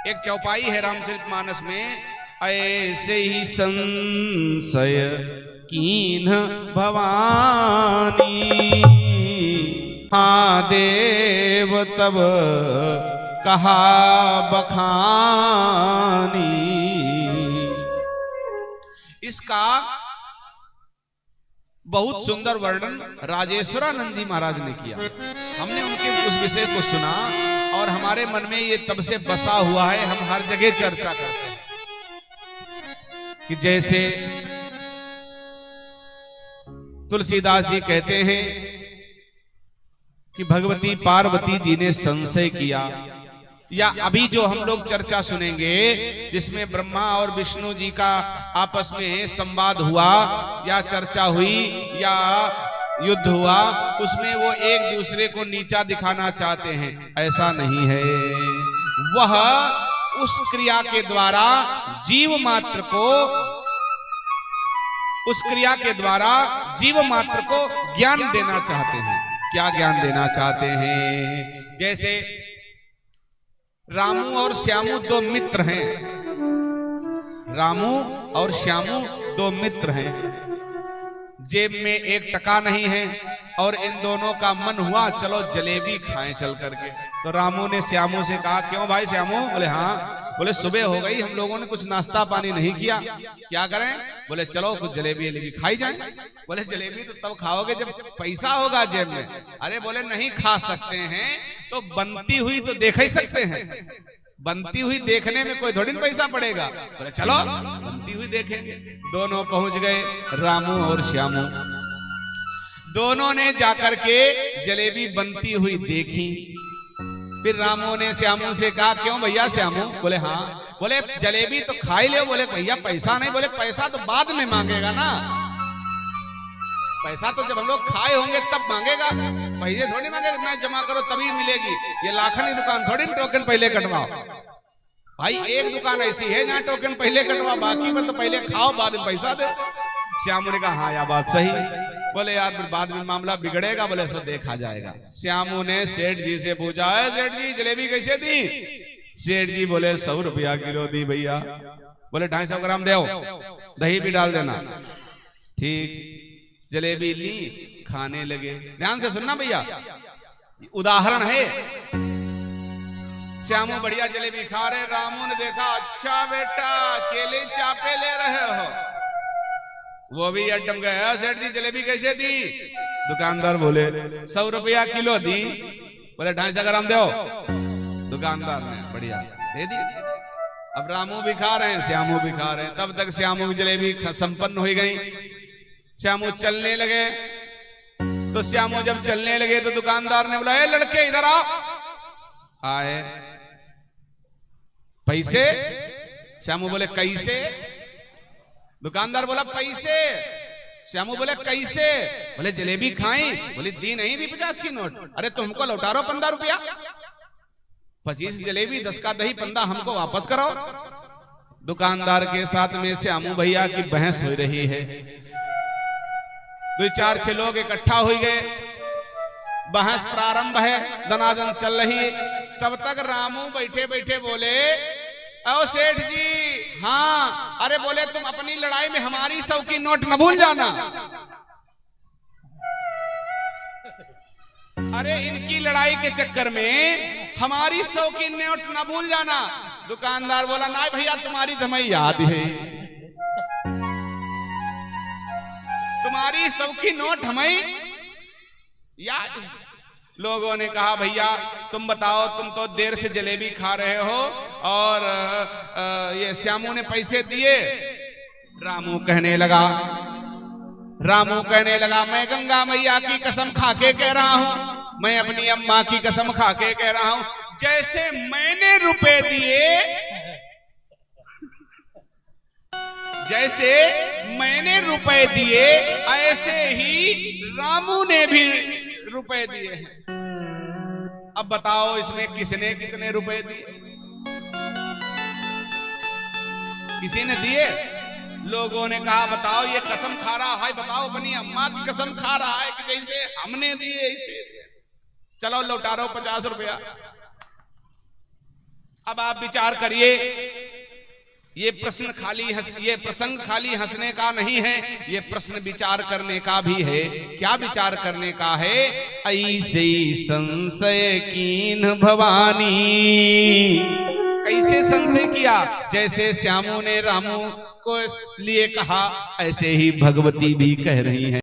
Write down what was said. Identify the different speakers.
Speaker 1: एक चौपाई है रामचरितमानस में, ऐसे ही संशय कीन्ह भवानी, हाँ देव तब कहा बखानी। इसका बहुत सुंदर वर्णन राजेश्वरानंद जी महाराज ने किया। हमने उनके उस विषय को सुना और हमारे मन में ये तब से बसा हुआ है, हम हर जगह चर्चा करते हैं कि जैसे तुलसीदास जी कहते हैं कि भगवती पार्वती जी ने संशय किया, या अभी जो हम लोग चर्चा सुनेंगे जिसमें ब्रह्मा और विष्णु जी का आपस में संवाद हुआ या चर्चा हुई या युद्ध हुआ, उसमें वो एक दूसरे को नीचा दिखाना चाहते हैं। ऐसा नहीं है, वह उस क्रिया के द्वारा जीव मात्र को, उस क्रिया के द्वारा जीव मात्र को ज्ञान देना चाहते हैं। क्या ज्ञान देना चाहते हैं? जैसे रामू और श्यामू दो मित्र हैं, रामू और श्यामू दो मित्र हैं, जेब में एक टका नहीं है और इन दोनों का मन हुआ चलो जलेबी खाएं चल करके। तो रामू ने श्यामू से कहा, क्यों भाई श्यामू? बोले हाँ। बोले सुबह हो गई, हम लोगों ने कुछ नाश्ता पानी नहीं किया, क्या करें? बोले चलो कुछ जलेबी जलेबी खाई जाए। बोले जलेबी तो तब खाओगे जब पैसा होगा जेब में। अरे बोले नहीं खा सकते हैं, तो बनती हुई तो देख ही सकते हैं, बनती हुई देखने में कोई थोड़ी पैसा पड़ेगा। बोले चलो बनती हुई देखेंगे। दोनों पहुंच गए, रामू और श्यामू। दोनों ने जाकर के जलेबी बनती हुई देखी। फिर रामू ने श्यामू से कहा, क्यों भैया श्यामू? बोले हाँ। बोले जलेबी तो खा ही ले। बोले भैया पैसा नहीं। बोले पैसा तो बाद में मांगेगा ना, पैसा तो जब हम लोग खाए होंगे तब मांगेगा, पहले थोड़ी मांगेगा। ना जमा करो तभी मिलेगी। ये लाखनी दुकान थोड़ी टोकन पहले कटवाओ। भाई एक दुकान ऐसी है जहाँ टोकन पहले कटवा, बाकी में तो पहले खाओ बाद में पैसा दे। श्यामू ने कहा हाँ यार बात सही। बोले यार बाद में मामला बिगड़ेगा। बोले सो देखा जाएगा। श्यामू ने सेठ जी से पूछा, है सेठ जी जलेबी कैसे दी? सेठ जी बोले 100 रुपया किलो दी भैया। बोले 250 ग्राम दो, दही भी डाल देना। ठीक, जलेबी ली, खाने लगे। ध्यान से सुनना भैया, उदाहरण है। श्यामू बढ़िया जलेबी खा रहे, रामू ने देखा, अच्छा बेटा केले चापे ले रहे हो। वो भी अटम गया, सेठ जी जलेबी कैसे दी? दुकानदार बोले 100 रुपया किलो दी। बोले 250 ग्राम दो। दुकानदार ने बढ़िया दे दी। अब रामू भी खा रहे हैं, श्यामू भी खा रहे हैं। तब तक श्यामू की जलेबी संपन्न हो गई। श्यामू चलने लगे। तो श्यामू जब चलने लगे तो दुकानदार ने बोला, ए लड़के इधर आओ। आए। पैसे? श्यामू बोले कैसे? दुकानदार बोला पैसे। श्यामू बोले कैसे? बोले जलेबी खाई। बोले दी नहीं भी 50 की नोट। अरे तुमको लौटा रहा 15 रुपया। 25 जलेबी 10 का दही 15 हमको वापस कराओ। दुकानदार के साथ में श्यामू भैया की बहस हो रही है। 2-4-6 लोग इकट्ठा हो गए, बहस प्रारंभ है, दनादन चल रही। तब तक रामू बैठे बैठे बोले, ओ सेठ जी हाँ। अरे बोले तुम अपनी लड़ाई में हमारी 100 की नोट न भूल जाना। अरे इनकी लड़ाई के चक्कर में हमारी 100 की नोट न भूल जाना। दुकानदार बोला ना भैया तुम्हारी तो हमें याद है, तुम्हारी 100 की नोट हमें याद है। लोगों ने कहा भैया तुम बताओ, तुम तो देर से जलेबी खा रहे हो और ये श्यामू ने पैसे दिए। रामू कहने लगा, मैं गंगा मैया की कसम खा के कह रहा हूं, मैं अपनी अम्मा की कसम खा के कह रहा हूं, जैसे मैंने रुपए दिए, जैसे मैंने रुपए दिए ऐसे ही रामू ने भी रुपए दिए हैं। अब बताओ इसमें किसने कितने रुपए दिए? किसी ने दिए? लोगों ने कहा बताओ ये कसम खा रहा है, बताओ अपनी अम्मा की कसम खा रहा है कि जैसे हमने दिए ऐसे। चलो लौटा रहा 50 रुपया। अब आप विचार करिए, ये प्रसंग खाली हंसने का नहीं है, ये प्रश्न विचार करने का भी है। क्या विचार करने का है? ऐसे संशय कीन भवानी, कैसे संशय किया? जैसे श्यामू ने रामू को लिए कहा, ऐसे ही भगवती भी कह रही हैं।